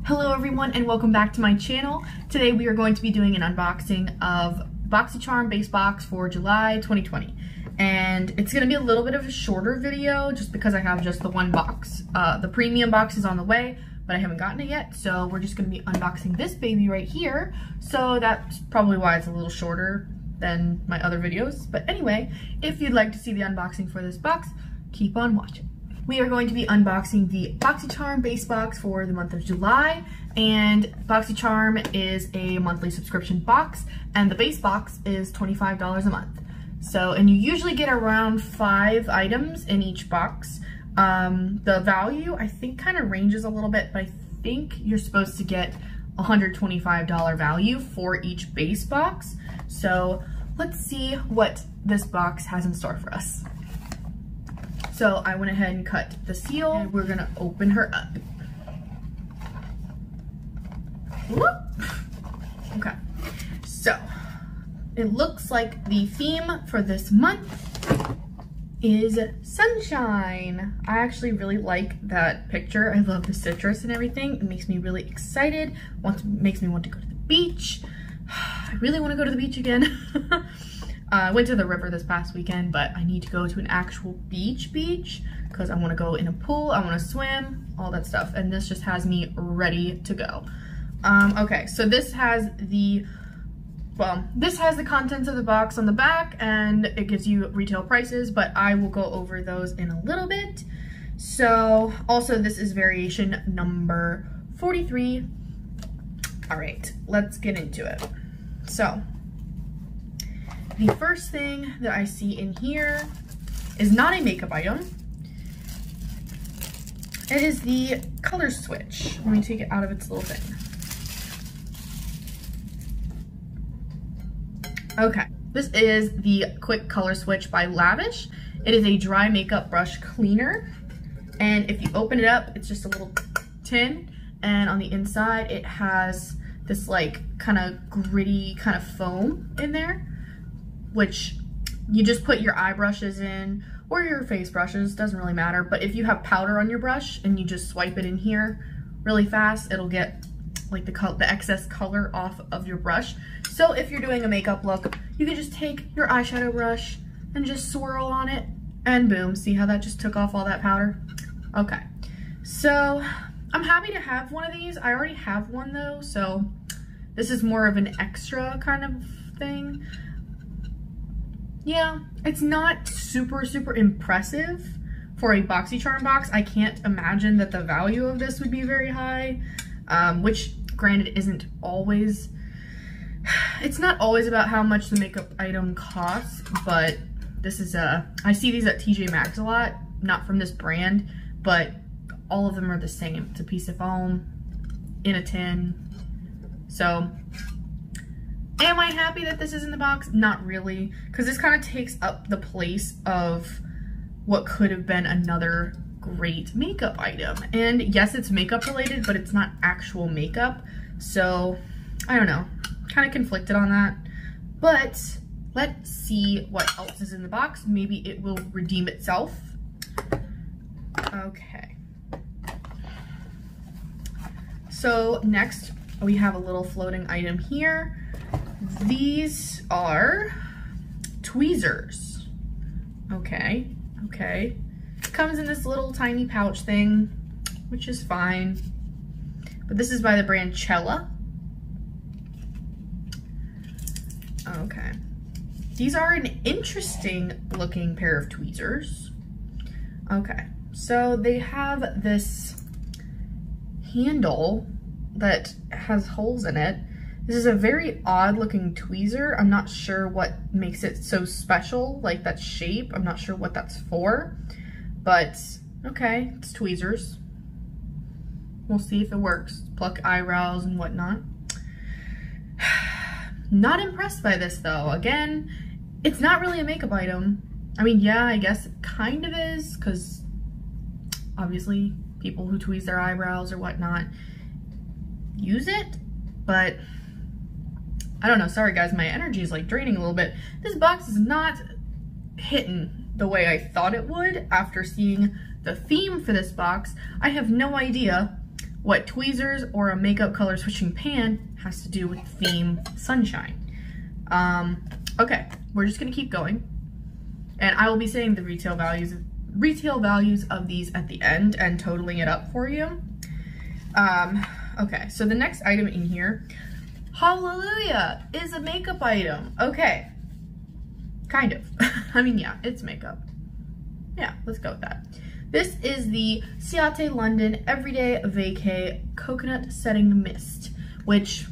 Hello everyone and welcome back to my channel. Today we are going to be doing an unboxing of Boxycharm base box for July 2020. And it's going to be a little bit of a shorter video just because I have just the one box. The premium box is on the way, but I haven't gotten it yet. So we're just going to be unboxing this baby right here. So that's probably why it's a little shorter than my other videos. But anyway, if you'd like to see the unboxing for this box, keep on watching. We are going to be unboxing the Boxycharm base box for the month of July, and Boxycharm is a monthly subscription box, and the base box is $25 a month. So, and you usually get around 5 items in each box. The value, I think, kind of ranges a little bit, but I think you're supposed to get $125 value for each base box. So let's see what this box has in store for us. So I went ahead and cut the seal, and we're gonna open her up. Whoop. Okay, so it looks like the theme for this month is sunshine. I actually really like that picture. I love the citrus and everything. It makes me really excited. Makes me want to go to the beach. I really want to go to the beach again. I went to the river this past weekend, but I need to go to an actual beach because I want to go in a pool, I want to swim, all that stuff, and this just has me ready to go. Okay, so this has the contents of the box on the back, and it gives you retail prices, but I will go over those in a little bit. So, also this is variation number 43. All right, let's get into it. So, the first thing that I see in here is not a makeup item. It is the color switch. Let me take it out of its little thing. Okay, this is the Quick Color Switch by Lash. It is a dry makeup brush cleaner. And if you open it up, it's just a little tin. And on the inside, it has this like kind of gritty kind of foam in there, which you just put your eye brushes in or your face brushes, doesn't really matter. But if you have powder on your brush and you just swipe it in here really fast, it'll get like the excess color off of your brush. So if you're doing a makeup look, you can just take your eyeshadow brush and just swirl on it, and boom, see how that just took off all that powder? Okay, so I'm happy to have one of these. I already have one though, so this is more of an extra kind of thing. Yeah, it's not super impressive for a Boxycharm box. I can't imagine that the value of this would be very high, which granted isn't always, it's not always about how much the makeup item costs, but this is I see these at TJ Maxx a lot, not from this brand, but all of them are the same. It's a piece of foam in a tin. So, am I happy that this is in the box? Not really, because this kind of takes up the place of what could have been another great makeup item. And yes, it's makeup related, but it's not actual makeup. So, I don't know, kind of conflicted on that. But let's see what else is in the box. Maybe it will redeem itself. Okay. So next, we have a little floating item here. These are tweezers. Okay. Comes in this little tiny pouch thing, which is fine. But this is by the brand Cella. Okay. These are an interesting looking pair of tweezers. Okay. So they have this handle that has holes in it. This is a very odd looking tweezer. I'm not sure what makes it so special, like that shape. I'm not sure what that's for, but okay, it's tweezers. We'll see if it works. Pluck eyebrows and whatnot. Not impressed by this though. Again, it's not really a makeup item. I mean, yeah, I guess it kind of is, because obviously people who tweeze their eyebrows or whatnot use it, but I don't know, sorry guys, my energy is like draining a little bit. This box is not hitting the way I thought it would after seeing the theme for this box. I have no idea what tweezers or a makeup color switching pan has to do with theme sunshine. Okay, we're just gonna keep going. And I will be saying the retail values of these at the end and totaling it up for you. Okay, so the next item in here, hallelujah, is a makeup item. Okay, kind of. I mean, yeah, it's makeup. Yeah, let's go with that. This is the Otter London Everyday Vacay Coconut Setting Mist, which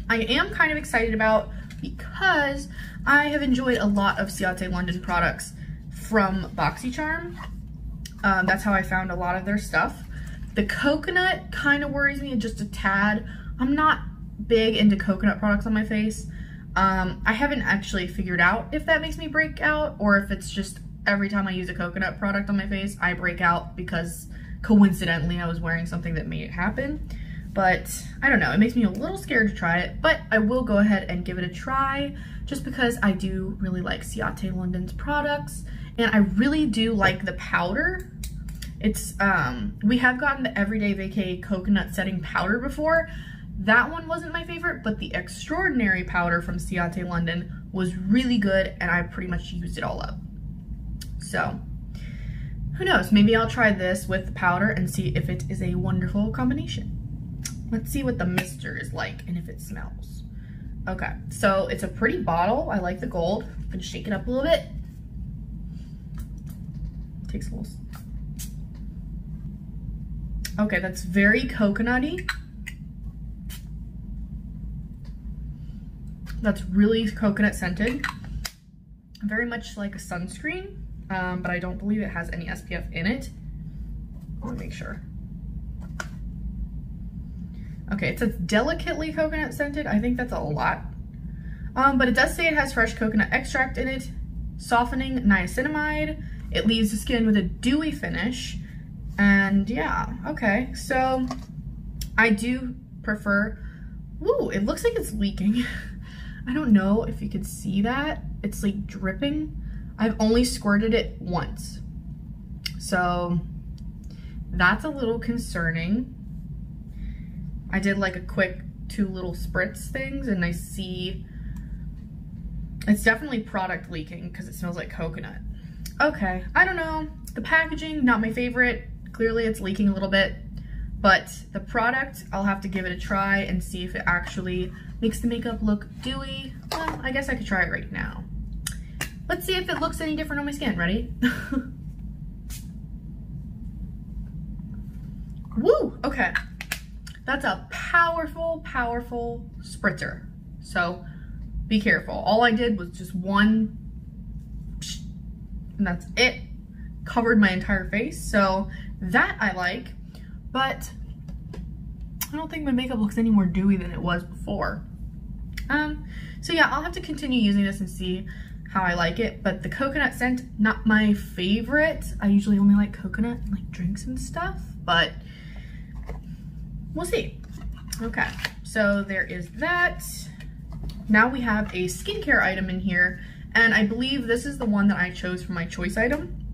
I am kind of excited about because I have enjoyed a lot of Otter London products from Boxycharm. That's how I found a lot of their stuff. The coconut kind of worries me just a tad. I'm not big into coconut products on my face. I haven't actually figured out if that makes me break out or if it's just every time I use a coconut product on my face, I break out because coincidentally I was wearing something that made it happen. But I don't know, it makes me a little scared to try it, but I will go ahead and give it a try just because I do really like Otter London's products and I really do like the powder. It's, we have gotten the Everyday Vacay Coconut Setting Powder before. That one wasn't my favorite, but the Extraordinary powder from Otter London was really good and I pretty much used it all up. So, who knows, maybe I'll try this with the powder and see if it is a wonderful combination. Let's see what the mister is like and if it smells. Okay, so it's a pretty bottle. I like the gold. I'm gonna shake it up a little bit. Takes a little. Okay, that's very coconutty. That's really coconut scented. Very much like a sunscreen, but I don't believe it has any SPF in it. I want to make sure. Okay, it says delicately coconut scented. I think that's a lot. But it does say it has fresh coconut extract in it, softening niacinamide. It leaves the skin with a dewy finish. And yeah, okay. So I do prefer, ooh, it looks like it's leaking. I don't know if you could see that. It's like dripping. I've only squirted it once. So that's a little concerning. I did like a quick 2 little spritz things and I see it's definitely product leaking because it smells like coconut. Okay, I don't know. The packaging, not my favorite. Clearly it's leaking a little bit, but the product, I'll have to give it a try and see if it actually makes the makeup look dewy. Well, I guess I could try it right now. Let's see if it looks any different on my skin. Ready? Woo, okay. That's a powerful, powerful spritzer. So be careful. All I did was just one, and that's it. Covered my entire face. So that I like, but I don't think my makeup looks any more dewy than it was before. So yeah, I'll have to continue using this and see how I like it, but the coconut scent, not my favorite. I usually only like coconut in like drinks and stuff, but we'll see. Okay, so there is that. Now we have a skincare item in here, and I believe this is the one that I chose for my choice item.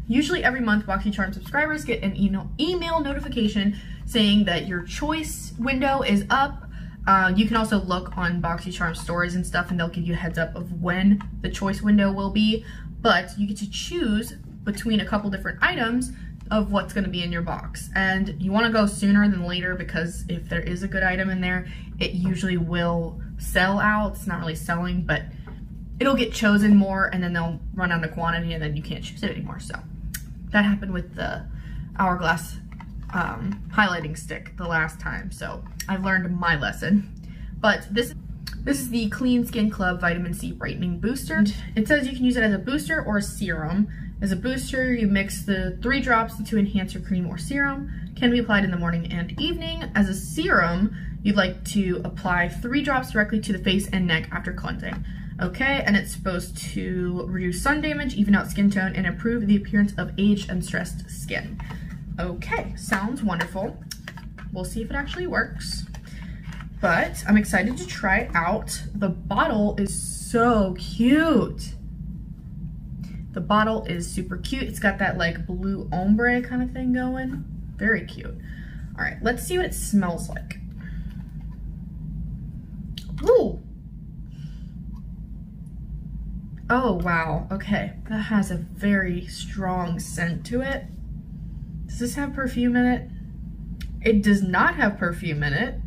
Usually every month, Boxycharm subscribers get an email notification saying that your choice window is up. You can also look on Boxycharm stories and stuff and they'll give you a heads up of when the choice window will be, but you get to choose between a couple different items of what's going to be in your box. And you want to go sooner than later because if there is a good item in there, it usually will sell out. It's not really selling, but it'll get chosen more and then they'll run out of quantity and then you can't choose it anymore. So that happened with the Hourglass highlighting stick the last time, so I've learned my lesson. But this is the Clean Skin Club Vitamin C Brightening Booster. It says you can use it as a booster or a serum. As a booster, you mix the 3 drops into enhance your cream or serum. Can be applied in the morning and evening. As a serum, you'd like to apply 3 drops directly to the face and neck after cleansing. Okay, and it's supposed to reduce sun damage, even out skin tone, and improve the appearance of aged and stressed skin. Okay, sounds wonderful. We'll see if it actually works. But I'm excited to try it out. The bottle is so cute. The bottle is super cute. It's got that like blue ombre kind of thing going. Very cute. All right, let's see what it smells like. Ooh. Oh, wow. Okay, that has a very strong scent to it. Does this have perfume in it? It does not have perfume in it.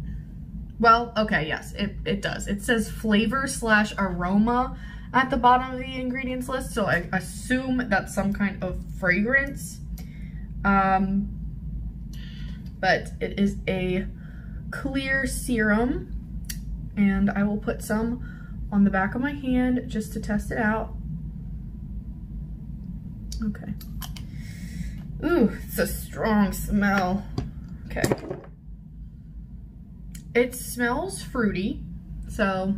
Well, okay, yes, it does. It says flavor / aroma at the bottom of the ingredients list, so I assume that's some kind of fragrance. But it is a clear serum, and I will put some on the back of my hand just to test it out. Okay. Ooh, it's a strong smell. Okay. It smells fruity, so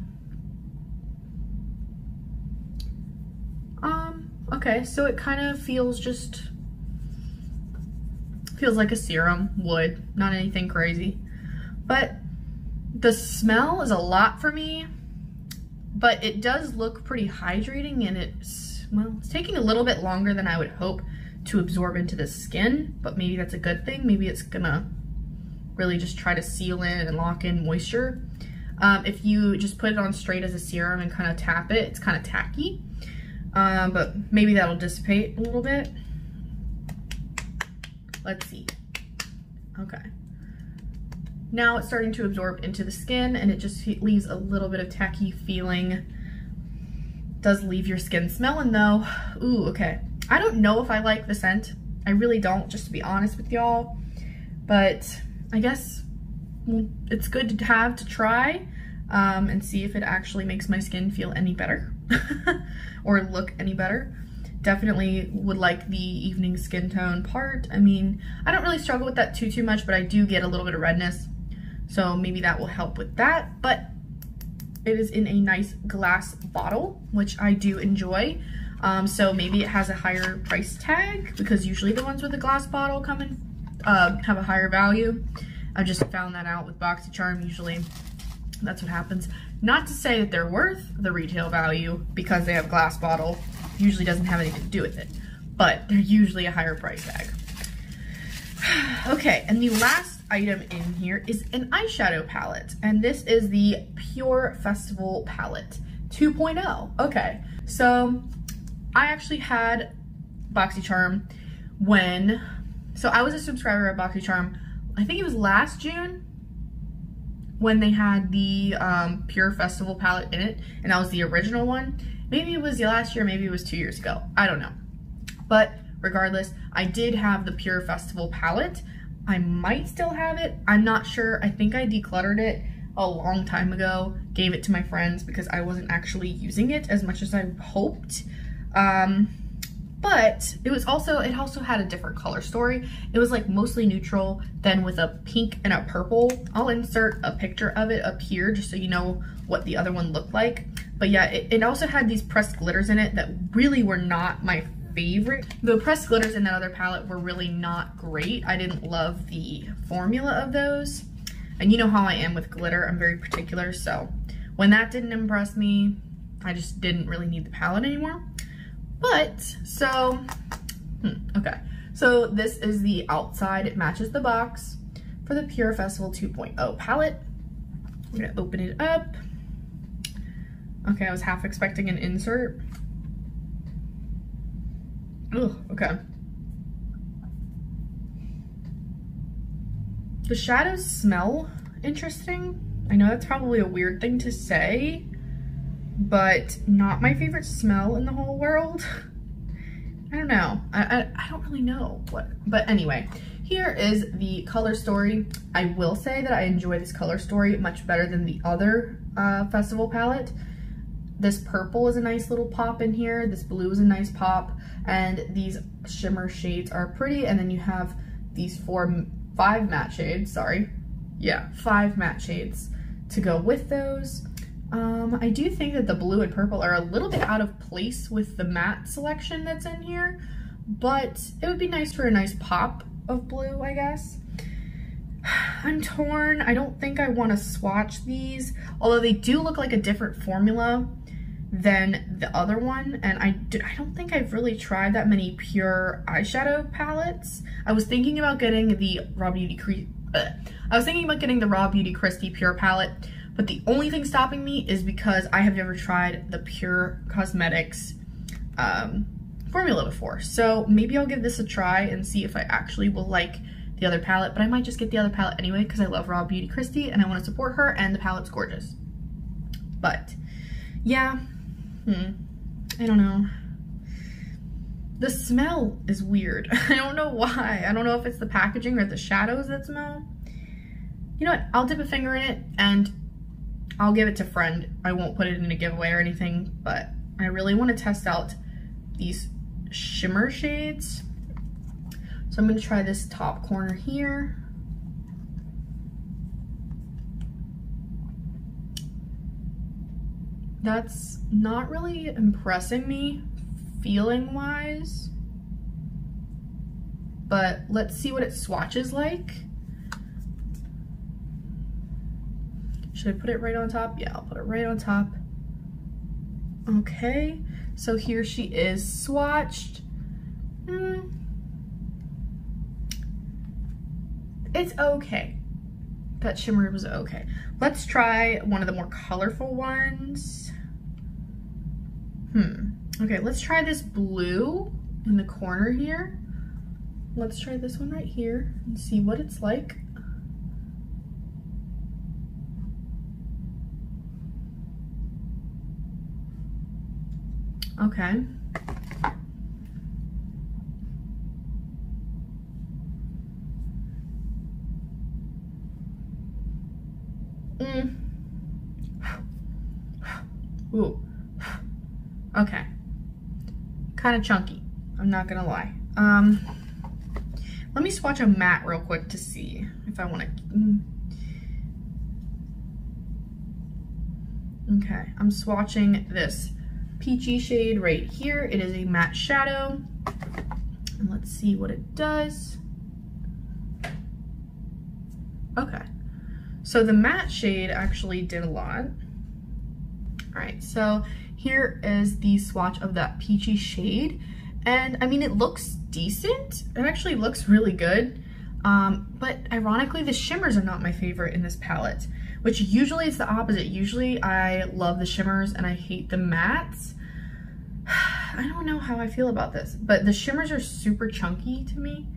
okay, so it kind of feels like a serum would, not anything crazy. But the smell is a lot for me, but it does look pretty hydrating, and it's taking a little bit longer than I would hope to absorb into the skin, but maybe that's a good thing. Maybe it's gonna really just try to seal in and lock in moisture. If you just put it on straight as a serum and kind of tap it, it's kind of tacky. But maybe that'll dissipate a little bit. Let's see. Okay. Now it's starting to absorb into the skin, and it just leaves a little bit of tacky feeling. Does leave your skin smelling though. Ooh, okay. I don't know if I like the scent. I really don't, just to be honest with y'all. But I guess it's good to have to try and see if it actually makes my skin feel any better or look any better. Definitely would like the evening skin tone part. I mean, I don't really struggle with that too much, but I do get a little bit of redness, so maybe that will help with that. But it is in a nice glass bottle, which I do enjoy. So maybe it has a higher price tag, because usually the ones with a glass bottle come in have a higher value. I just found that out with Boxycharm. Usually that's what happens. Not to say that they're worth the retail value because they have a glass bottle. Usually doesn't have anything to do with it, but they're usually a higher price tag. Okay, and the last item in here is an eyeshadow palette, and this is the Pur Festival palette 2.0. Okay, so I actually had Boxycharm so I was a subscriber of Boxycharm, I think it was last June, when they had the Pur Festival palette in it, and that was the original one. Maybe it was last year, maybe it was 2 years ago. I don't know. But regardless, I did have the Pur Festival palette. I might still have it. I'm not sure. I think I decluttered it a long time ago, gave it to my friends because I wasn't actually using it as much as I hoped. But it also had a different color story. It was like mostly neutral, then with a pink and a purple. I'll insert a picture of it up here just so you know what the other one looked like. But yeah, it also had these pressed glitters in it that really were not my favorite. The pressed glitters in that other palette were really not great. I didn't love the formula of those. And you know how I am with glitter, I'm very particular. So when that didn't impress me, I just didn't really need the palette anymore. But, so, okay. So this is the outside, it matches the box for the Pur Festival 2.0 palette. I'm gonna open it up. Okay, I was half expecting an insert. Ugh, okay. The shadows smell interesting. I know that's probably a weird thing to say, but not my favorite smell in the whole world. I don't know. I don't really know what, but anyway, here is the color story. I will say that I enjoy this color story much better than the other festival palette. This purple is a nice little pop in here. This blue is a nice pop, and these shimmer shades are pretty. And then you have these five matte shades, sorry. Yeah, 5 matte shades to go with those. I do think that the blue and purple are a little bit out of place with the matte selection that's in here, but it would be nice for a nice pop of blue, I guess. I'm torn. I don't think I want to swatch these, although they do look like a different formula than the other one, and I don't think I've really tried that many Pur eyeshadow palettes. I was thinking about getting the Raw Beauty I was thinking about getting the Raw Beauty Kristi Pure palette, but the only thing stopping me is because I have never tried the Pure Cosmetics formula before. So maybe I'll give this a try and see if I actually will like the other palette, but I might just get the other palette anyway because I love Raw Beauty Kristi and I want to support her, and the palette's gorgeous. But yeah, I don't know. The smell is weird. I don't know why. I don't know if it's the packaging or the shadows that smell. You know what? I'll dip a finger in it and I'll give it to friend. I won't put it in a giveaway or anything, but I really want to test out these shimmer shades. So I'm going to try this top corner here. That's not really impressing me feeling wise, but let's see what it swatches like. Should I put it right on top? Yeah, I'll put it right on top. Okay, so here she is swatched. It's okay. That shimmer was okay. Let's try one of the more colorful ones. Okay, let's try this blue in the corner here. Let's try this one right here and see what it's like. Okay. Ooh. Okay. Kind of chunky, I'm not gonna lie. Let me swatch a matte real quick to see if I want to. Okay, I'm swatching this peachy shade right here. It is a matte shadow. And let's see what it does. Okay, so the matte shade actually did a lot. All right, so here is the swatch of that peachy shade. And I mean, it looks decent. It actually looks really good. But ironically, the shimmers are not my favorite in this palette, which usually it's the opposite. Usually I love the shimmers and I hate the mattes. I don't know how I feel about this, but the shimmers are super chunky to me.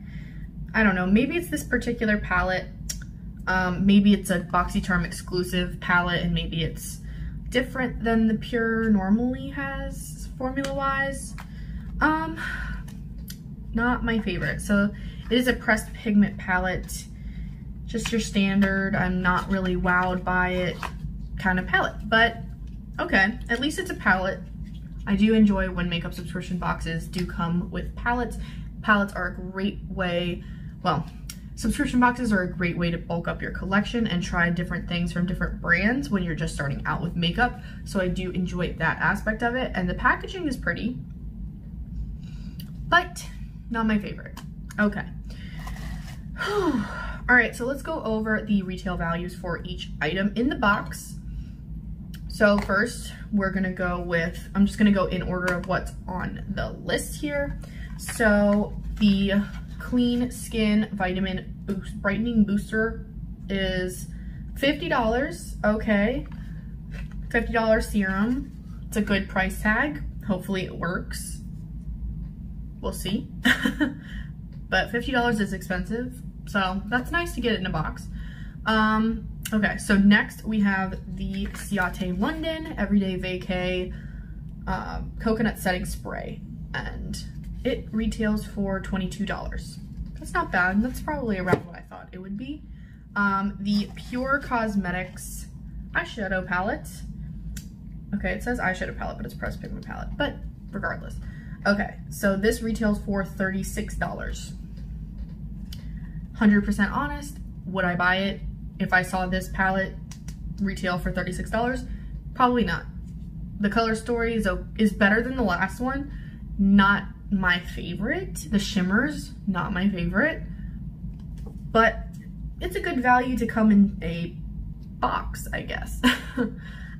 I don't know, maybe it's this particular palette. Maybe it's a Boxycharm exclusive palette and maybe it's different than the Pure normally has formula-wise. Not my favorite. So it is a pressed pigment palette, just your standard, I'm not really wowed by it kind of palette, but okay, at least it's a palette. I do enjoy when makeup subscription boxes do come with palettes. Palettes are a great way, well, subscription boxes are a great way to bulk up your collection and try different things from different brands when you're just starting out with makeup. So I do enjoy that aspect of it, and the packaging is pretty, but not my favorite. Okay. All right, so let's go over the retail values for each item in the box. So first, we're gonna go with, I'm just gonna go in order of what's on the list here. So the Clean Skin Vitamin Brightening Booster is $50, okay. $50 serum, it's a good price tag. Hopefully it works. We'll see. But $50 is expensive, so that's nice to get it in a box. Okay, so next we have the Otter London Everyday Vacay Coconut Setting Spray, and it retails for $22. That's not bad, that's probably around what I thought it would be. The Pure Cosmetics eyeshadow palette. Okay, it says eyeshadow palette, but it's pressed pigment palette, but regardless. Okay, so this retails for $36. 100% honest, would I buy it if I saw this palette retail for $36? Probably not. The color story is better than the last one. Not my favorite. The shimmers, not my favorite. But it's a good value to come in a box, I guess.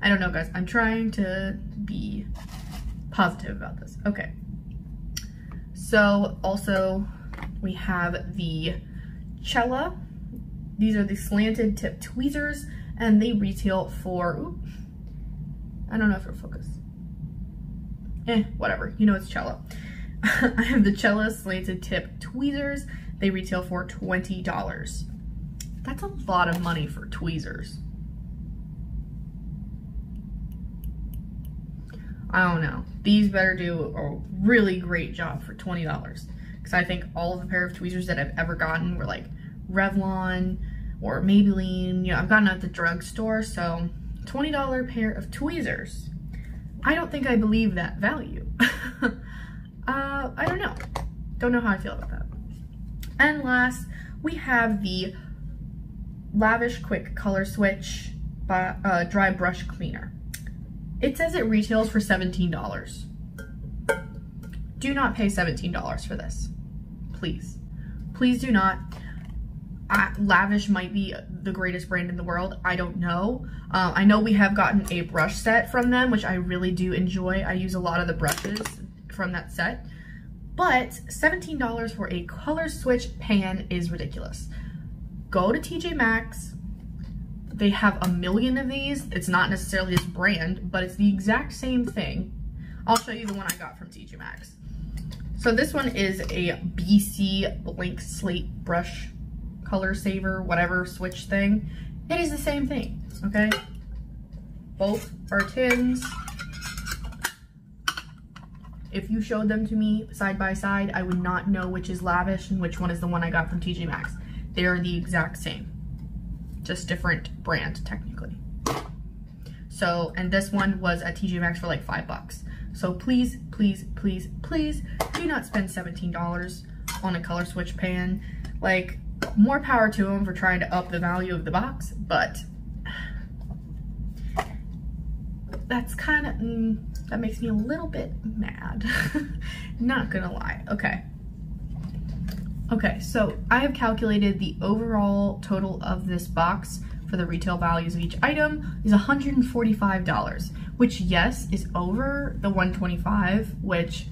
I don't know, guys. I'm trying to be positive about this. Okay. So also we have the Cella These are the slanted tip tweezers, and they retail for, ooh, I don't know if it'll focus. Whatever, you know it's cello. I have the cello slanted tip tweezers. They retail for $20. That's a lot of money for tweezers. I don't know. These better do a really great job for $20. Because I think all of the pair of tweezers that I've ever gotten were like Revlon or Maybelline. You know, I've gotten at the drugstore, so $20 pair of tweezers. I don't think I believe that value. I don't know. Don't know how I feel about that. And last, we have the Lavish Quick Color Switch Dry Brush Cleaner. It says it retails for $17. Do not pay $17 for this. Please. Please do not. Lavish might be the greatest brand in the world. I don't know. I know we have gotten a brush set from them, which I really do enjoy. I use a lot of the brushes from that set. But $17 for a color switch pan is ridiculous. Go to TJ Maxx. They have a million of these. It's not necessarily this brand, but it's the exact same thing. I'll show you the one I got from TJ Maxx. So this one is a BC Blank Slate Brush Color Saver, whatever switch thing. It is the same thing, okay? Both are tins. If you showed them to me side by side, I would not know which is Lavish and which one is the one I got from TJ Maxx. They are the exact same, just different brand technically. So, and this one was at TJ Maxx for like $5. So please, please, please, please do not spend $17 on a color switch pan. Like, more power to them for trying to up the value of the box, but that's kind of, that makes me a little bit mad. Not gonna lie. Okay, so I have calculated the overall total of this box for the retail values of each item is $145, which yes, is over the $125, which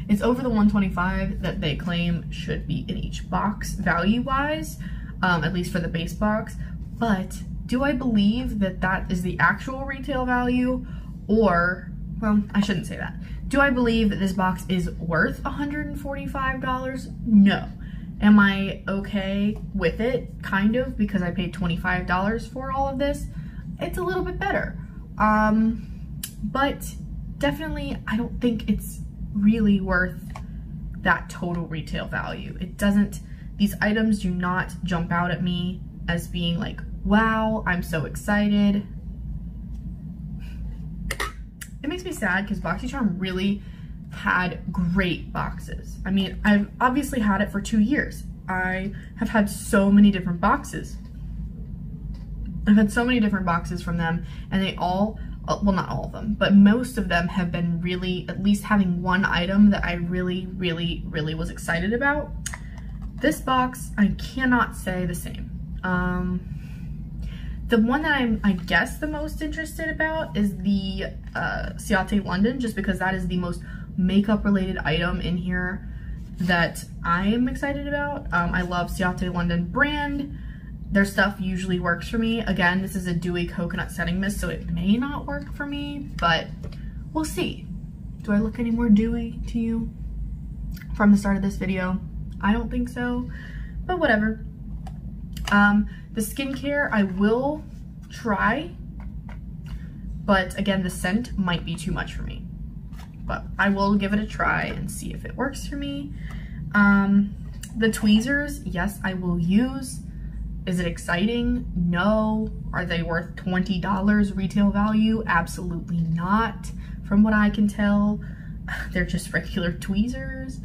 it's over the $125 that they claim should be in each box value-wise, at least for the base box. But do I believe that that is the actual retail value, or, well, I shouldn't say that. Do I believe that this box is worth $145? No. Am I okay with it? Kind of, because I paid $25 for all of this. It's a little bit better. But definitely, I don't think it's really worth that total retail value. It doesn't, these items do not jump out at me as being like, wow, I'm so excited. It makes me sad because Boxycharm really had great boxes. I mean, I've obviously had it for 2 years. I have had so many different boxes. I've had so many different boxes from them, and they all, well, not all of them, but most of them have been really, at least having one item that I really, really, really was excited about. This box, I cannot say the same. The one that I'm, I guess, the most interested about is the Otter London, just because that is the most makeup related item in here that I am excited about. I love Otter London brand. Their stuff usually works for me. Again, this is a dewy coconut setting mist, so it may not work for me, but we'll see. Do I look any more dewy to you from the start of this video? I don't think so, but whatever. The skincare I will try, but again, the scent might be too much for me. But I will give it a try and see if it works for me. The tweezers, yes, I will use. Is it exciting? No. Are they worth $20 retail value? Absolutely not, from what I can tell. They're just regular tweezers.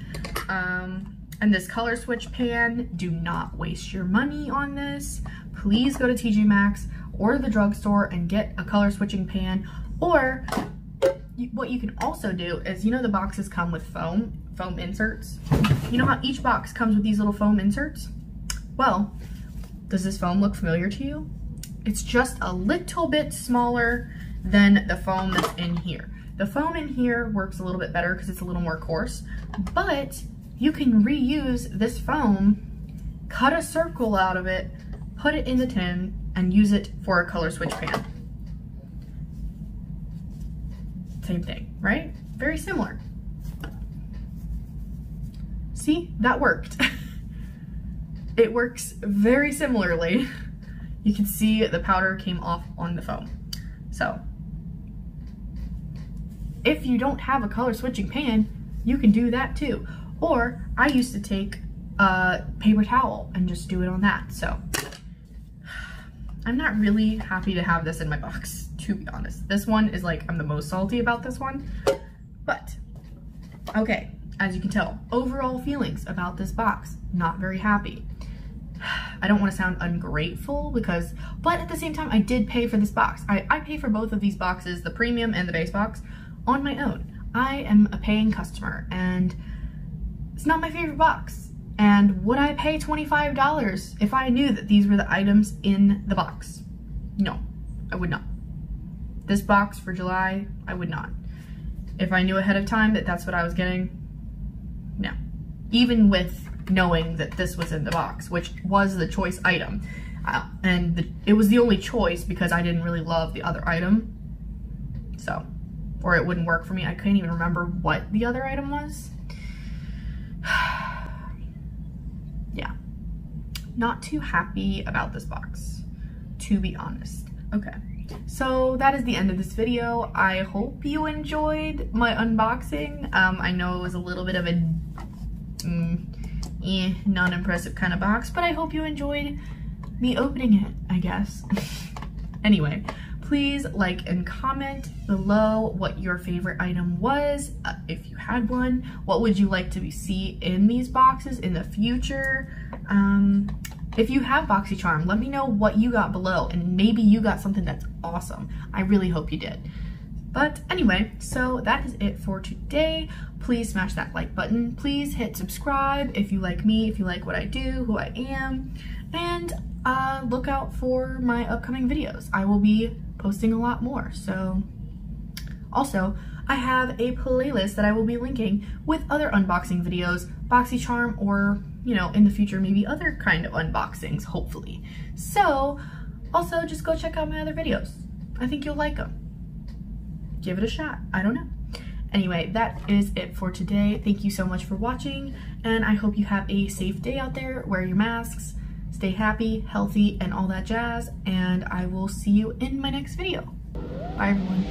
And this color switch pan, do not waste your money on this. Please go to TJ Maxx or the drugstore and get a color switching pan. Or what you can also do is, you know, the boxes come with foam inserts. You know how each box comes with these little foam inserts? Well, does this foam look familiar to you? It's just a little bit smaller than the foam that's in here. The foam in here works a little bit better because it's a little more coarse, but you can reuse this foam, cut a circle out of it, put it in the tin, and use it for a color switch pan. Same thing, right? Very similar. See, that worked. It works very similarly. You can see the powder came off on the foam. So, if you don't have a color switching pan, you can do that too. Or, I used to take a paper towel and just do it on that. So, I'm not really happy to have this in my box, to be honest. This one is like, I'm the most salty about this one. But, okay, as you can tell, overall feelings about this box, not very happy. I don't want to sound ungrateful because, but at the same time, I did pay for this box. I pay for both of these boxes, the premium and the base box, on my own. I am a paying customer and it's not my favorite box. And would I pay $25 if I knew that these were the items in the box? No, I would not. This box for July, I would not. If I knew ahead of time that that's what I was getting, no. Even with knowing that this was in the box, which was the choice item. It was the only choice because I didn't really love the other item. So, or it wouldn't work for me. I couldn't even remember what the other item was. Yeah. Not too happy about this box, to be honest. Okay. So that is the end of this video. I hope you enjoyed my unboxing. I know it was a little bit of a non-impressive kind of box, but I hope you enjoyed me opening it, I guess. Anyway, please like and comment below what your favorite item was, if you had one. What would you like to see in these boxes in the future? If you have Boxycharm, let me know what you got below, and maybe you got something that's awesome. I really hope you did. But anyway, so that is it for today. Please smash that like button. Please hit subscribe if you like me, if you like what I do, who I am, and look out for my upcoming videos. I will be posting a lot more. So also, I have a playlist that I will be linking with other unboxing videos, Boxycharm, or, you know, in the future, maybe other kind of unboxings, hopefully. So also just go check out my other videos. I think you'll like them. Give it a shot. I don't know. Anyway, that is it for today. Thank you so much for watching, and I hope you have a safe day out there. Wear your masks, stay happy, healthy, and all that jazz, and I will see you in my next video. Bye, everyone.